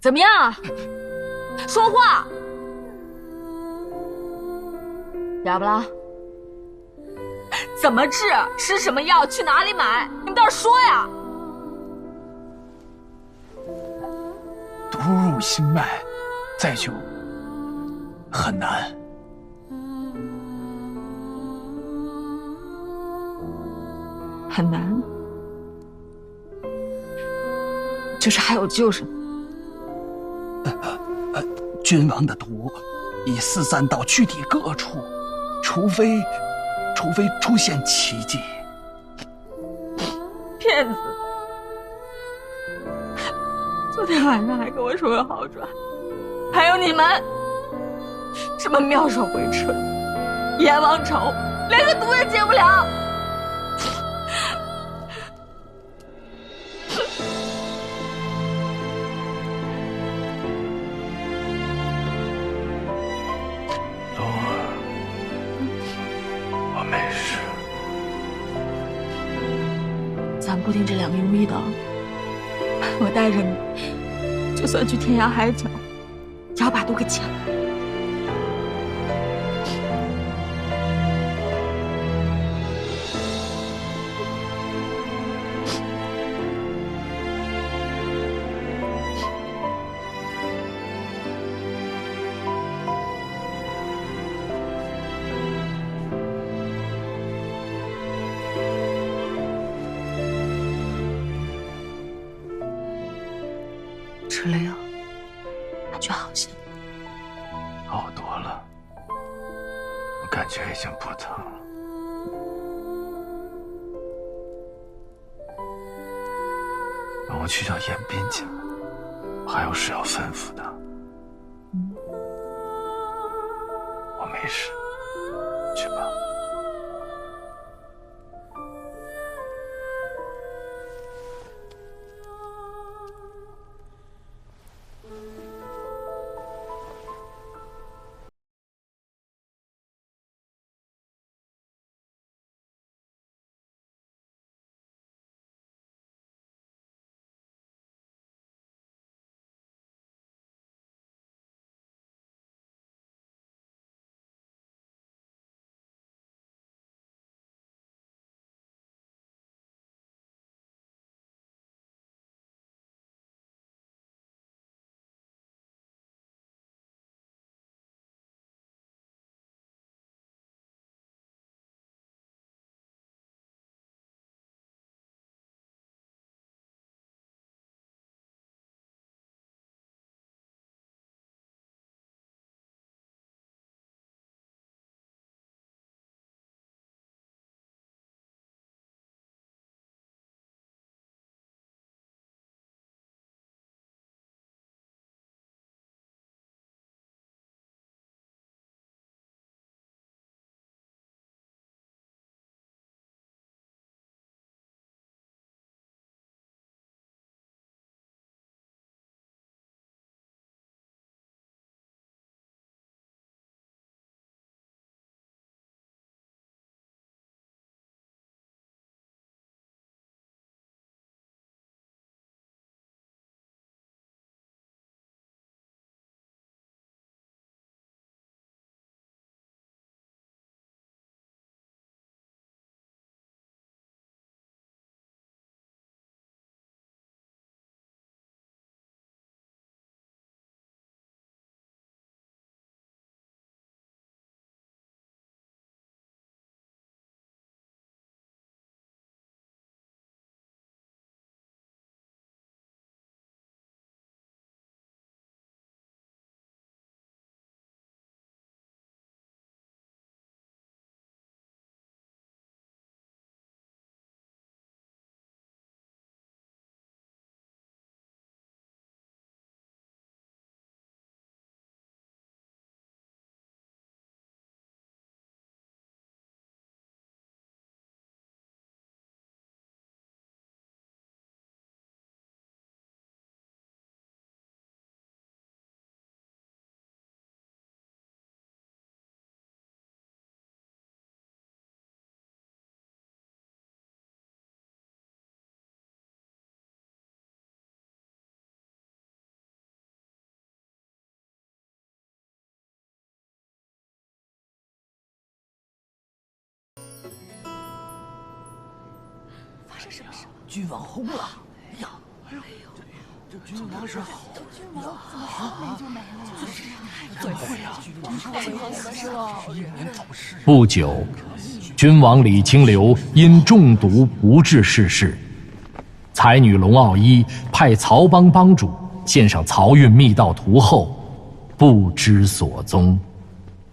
怎么样啊？说话！哑巴了？怎么治？吃什么药？去哪里买？你们倒是说呀！毒入心脉，再救很难。很难，就是还有救什么？君王的毒已四散到躯体各处，除非出现奇迹。骗子！昨天晚上还跟我说有好转，还有你们，什么妙手回春、阎王愁，连个毒也解不了。龙儿，我没事。咱不听这两个庸医的，我带着你，就算去天涯海角，也要把毒给解了。吃了药，感觉好些。好多了，我感觉已经不疼了。让我去叫彦斌进来，我还有事要吩咐他。我没事，去吧。生什么事？君王轰了！呀，这君王是好呀，怎么说没就没了？怎么会啊？君王什么事了？英年早逝。不久，君王李清流因中毒不治逝世。才女龙傲一派曹帮帮主献上漕运密道图后，不知所踪。